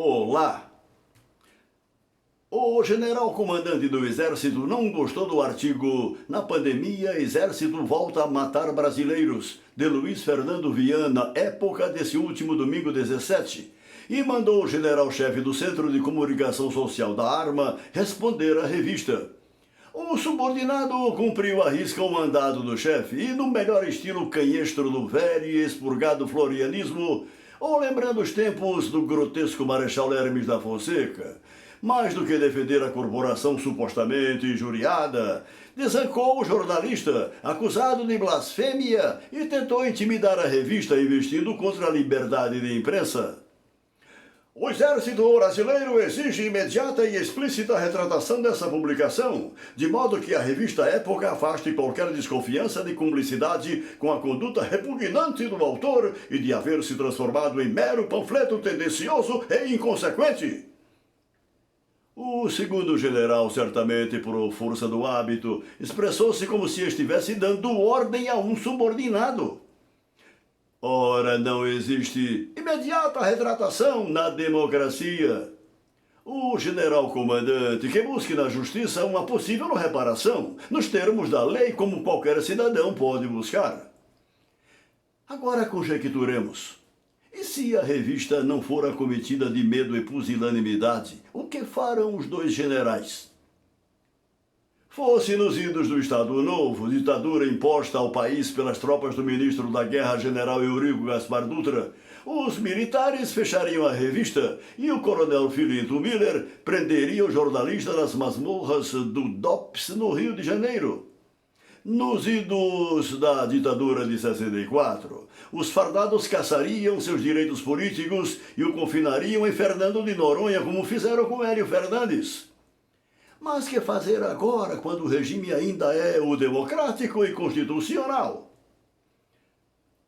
Olá! O general comandante do Exército não gostou do artigo "Na pandemia, Exército volta a matar brasileiros", de Luiz Fernando Viana, época desse último domingo 17, e mandou o general-chefe do Centro de Comunicação Social da Arma responder à revista. O subordinado cumpriu à risca o mandado do chefe e, no melhor estilo canhestro do velho e expurgado florianismo, ou lembrando os tempos do grotesco Marechal Hermes da Fonseca, mais do que defender a corporação supostamente injuriada, desancou o jornalista, acusado de blasfêmia, e tentou intimidar a revista investindo contra a liberdade de imprensa. O Exército Brasileiro exige imediata e explícita retratação dessa publicação, de modo que a revista Época afaste qualquer desconfiança de cumplicidade com a conduta repugnante do autor e de haver se transformado em mero panfleto tendencioso e inconsequente. O segundo general, certamente por força do hábito, expressou-se como se estivesse dando ordem a um subordinado. Ora, não existe imediata retratação na democracia. O general-comandante que busque na justiça uma possível reparação, nos termos da lei, como qualquer cidadão pode buscar. Agora conjecturemos. E se a revista não for acometida de medo e pusilanimidade, o que farão os dois generais? Fosse nos idos do Estado Novo, ditadura imposta ao país pelas tropas do ministro da Guerra, general Eurico Gaspar Dutra, os militares fechariam a revista e o coronel Filinto Miller prenderia o jornalista nas masmorras do DOPS no Rio de Janeiro. Nos idos da ditadura de 64, os fardados caçariam seus direitos políticos e o confinariam em Fernando de Noronha, como fizeram com Hélio Fernandes. Mas que fazer agora, quando o regime ainda é o democrático e constitucional?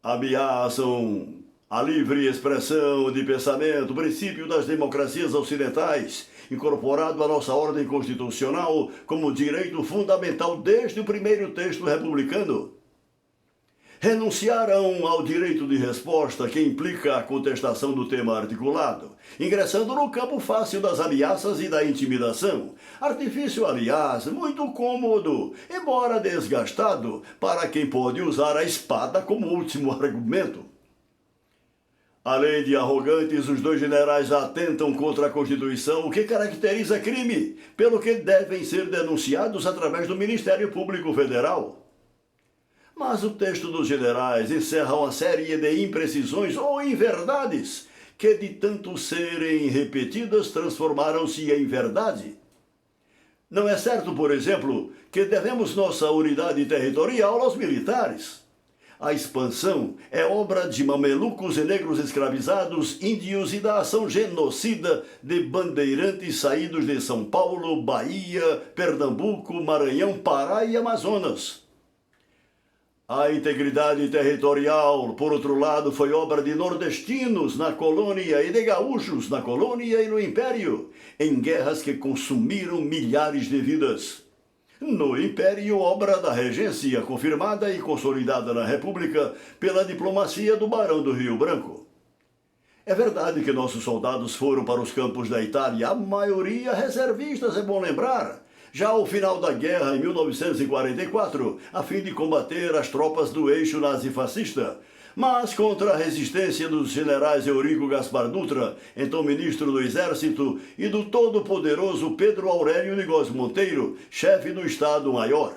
Ameaçam a livre expressão de pensamento, princípio das democracias ocidentais, incorporado à nossa ordem constitucional como direito fundamental desde o primeiro texto republicano. Renunciaram ao direito de resposta, que implica a contestação do tema articulado, ingressando no campo fácil das ameaças e da intimidação, artifício, aliás, muito cômodo, embora desgastado, para quem pode usar a espada como último argumento. Além de arrogantes, os dois generais atentam contra a Constituição, o que caracteriza crime, pelo que devem ser denunciados através do Ministério Público Federal. Mas o texto dos generais encerra uma série de imprecisões ou inverdades que, de tanto serem repetidas, transformaram-se em verdade. Não é certo, por exemplo, que devemos nossa unidade territorial aos militares. A expansão é obra de mamelucos e negros escravizados, índios e da ação genocida de bandeirantes saídos de São Paulo, Bahia, Pernambuco, Maranhão, Pará e Amazonas. A integridade territorial, por outro lado, foi obra de nordestinos na colônia e de gaúchos na colônia e no império, em guerras que consumiram milhares de vidas. No Império, obra da regência, confirmada e consolidada na República pela diplomacia do Barão do Rio Branco. É verdade que nossos soldados foram para os campos da Itália, a maioria reservistas, é bom lembrar, já ao final da guerra, em 1944, a fim de combater as tropas do eixo nazifascista, mas contra a resistência dos generais Eurico Gaspar Dutra, então ministro do Exército, e do todo-poderoso Pedro Aurélio de Góes Monteiro, chefe do Estado-Maior.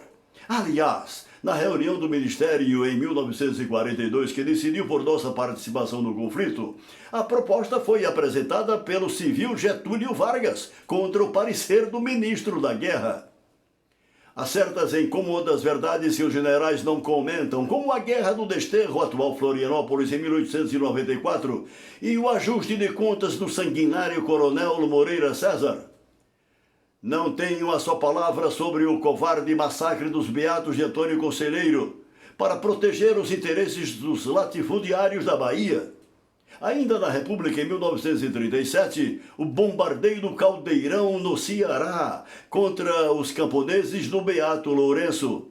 Aliás, na reunião do Ministério em 1942, que decidiu por nossa participação no conflito, a proposta foi apresentada pelo civil Getúlio Vargas contra o parecer do ministro da Guerra. Há certas e incômodas verdades que os generais não comentam, como a Guerra do Desterro, atual Florianópolis, em 1894, e o ajuste de contas do sanguinário coronel Moreira César. Não tenho a só palavra sobre o covarde massacre dos Beatos de Antônio Conselheiro, para proteger os interesses dos latifundiários da Bahia. Ainda na República, em 1937, o bombardeio do Caldeirão, no Ceará, contra os camponeses do Beato Lourenço.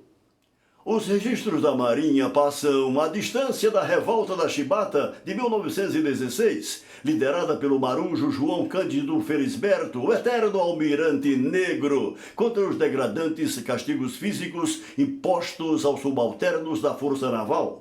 Os registros da Marinha passam a distância da revolta da Chibata de 1916, liderada pelo marujo João Cândido Felisberto, o eterno almirante negro, contra os degradantes castigos físicos impostos aos subalternos da Força Naval.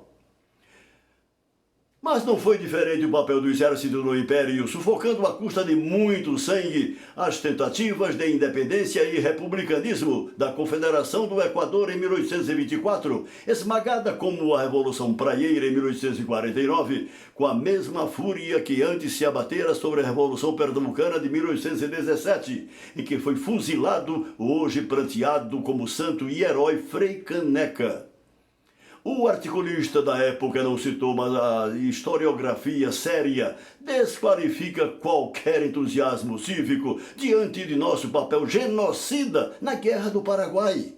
Mas não foi diferente o papel do exército no Império, sufocando à custa de muito sangue as tentativas de independência e republicanismo da Confederação do Equador em 1824, esmagada como a Revolução Praieira em 1849, com a mesma fúria que antes se abatera sobre a Revolução Pernambucana de 1817, em que foi fuzilado o hoje pranteado como santo e herói Frei Caneca. O articulista da época não citou, mas a historiografia séria desqualifica qualquer entusiasmo cívico diante de nosso papel genocida na Guerra do Paraguai.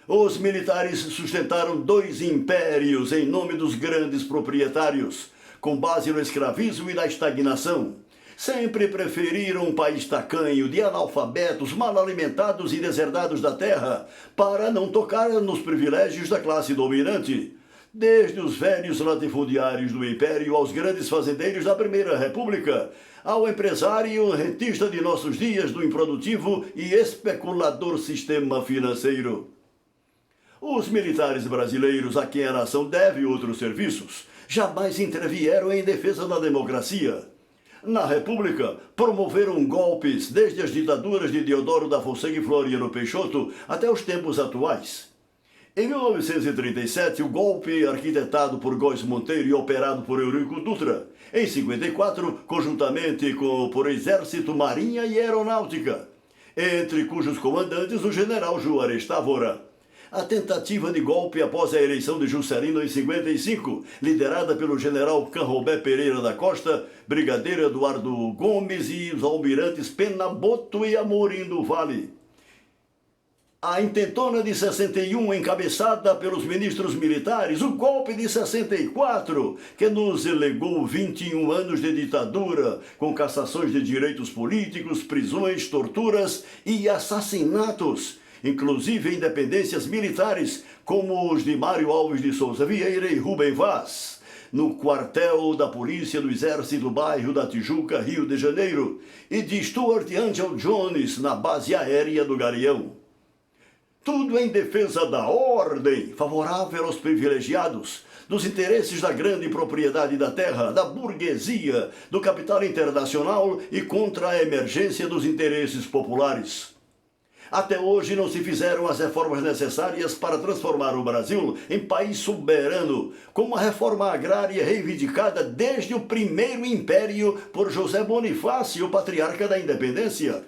Os militares sustentaram 2 impérios em nome dos grandes proprietários, com base no escravismo e na estagnação. Sempre preferiram um país tacanho, de analfabetos, mal alimentados e deserdados da terra, para não tocar nos privilégios da classe dominante. Desde os velhos latifundiários do Império aos grandes fazendeiros da Primeira República, ao empresário rentista de nossos dias do improdutivo e especulador sistema financeiro. Os militares brasileiros, a quem a nação deve outros serviços, jamais intervieram em defesa da democracia. Na República, promoveram golpes desde as ditaduras de Deodoro da Fonseca e Floriano Peixoto até os tempos atuais. Em 1937, o golpe arquitetado por Góes Monteiro e operado por Eurico Dutra. Em 54, conjuntamente por Exército, Marinha e Aeronáutica, entre cujos comandantes o general Juarez Távora. A tentativa de golpe após a eleição de Juscelino em 55, liderada pelo general Canrobé Pereira da Costa, brigadeiro Eduardo Gomes e os almirantes Pena Boto e Amorim do Vale. A intentona de 61, encabeçada pelos ministros militares, o golpe de 64, que nos legou 21 anos de ditadura, com cassações de direitos políticos, prisões, torturas e assassinatos, inclusive independências militares, como os de Mário Alves de Souza Vieira e Rubem Vaz, no quartel da Polícia do Exército do bairro da Tijuca, Rio de Janeiro, e de Stuart Angel Jones, na base aérea do Galeão. Tudo em defesa da ordem, favorável aos privilegiados, dos interesses da grande propriedade da terra, da burguesia, do capital internacional e contra a emergência dos interesses populares. Até hoje não se fizeram as reformas necessárias para transformar o Brasil em país soberano, como a reforma agrária reivindicada desde o primeiro império por José Bonifácio, patriarca da independência.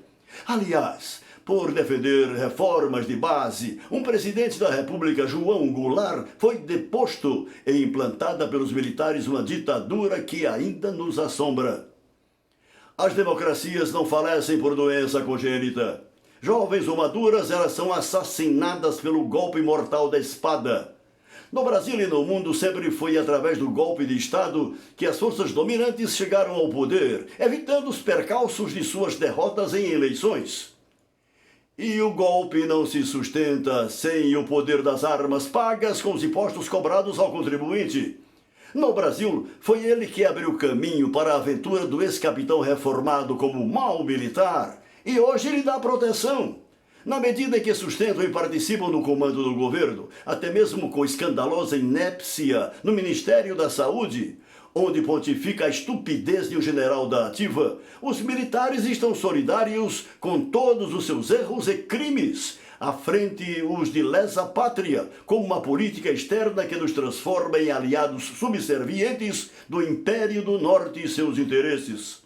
Aliás, por defender reformas de base, um presidente da República, João Goulart, foi deposto e implantada pelos militares uma ditadura que ainda nos assombra. As democracias não falecem por doença congênita. Jovens ou maduras, elas são assassinadas pelo golpe mortal da espada. No Brasil e no mundo sempre foi através do golpe de Estado que as forças dominantes chegaram ao poder, evitando os percalços de suas derrotas em eleições. E o golpe não se sustenta sem o poder das armas pagas com os impostos cobrados ao contribuinte. No Brasil, foi ele que abriu caminho para a aventura do ex-capitão reformado como mau militar, e hoje lhe dá proteção. Na medida em que sustentam e participam no comando do governo, até mesmo com escandalosa inépcia no Ministério da Saúde, onde pontifica a estupidez de um general da ativa, os militares estão solidários com todos os seus erros e crimes, à frente os de lesa pátria, com uma política externa que nos transforma em aliados subservientes do Império do Norte e seus interesses.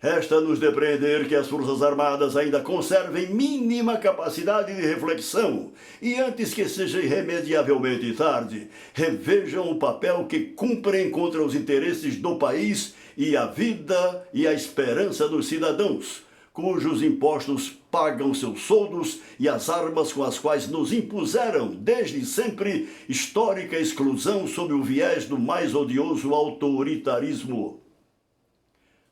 Resta-nos depreender que as Forças Armadas ainda conservem mínima capacidade de reflexão e, antes que seja irremediavelmente tarde, revejam o papel que cumprem contra os interesses do país e a vida e a esperança dos cidadãos, cujos impostos pagam seus soldos e as armas com as quais nos impuseram, desde sempre, histórica exclusão sob o viés do mais odioso autoritarismo.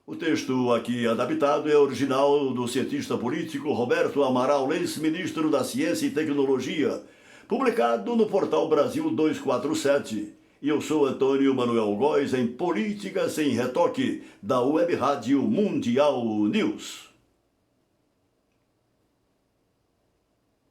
O texto aqui adaptado é original do cientista político Roberto Amaral Lenz, ministro da Ciência e Tecnologia, publicado no portal Brasil 247. E eu sou Antônio Manuel Góes, em Política Sem Retoque, da Web Rádio Mundial News.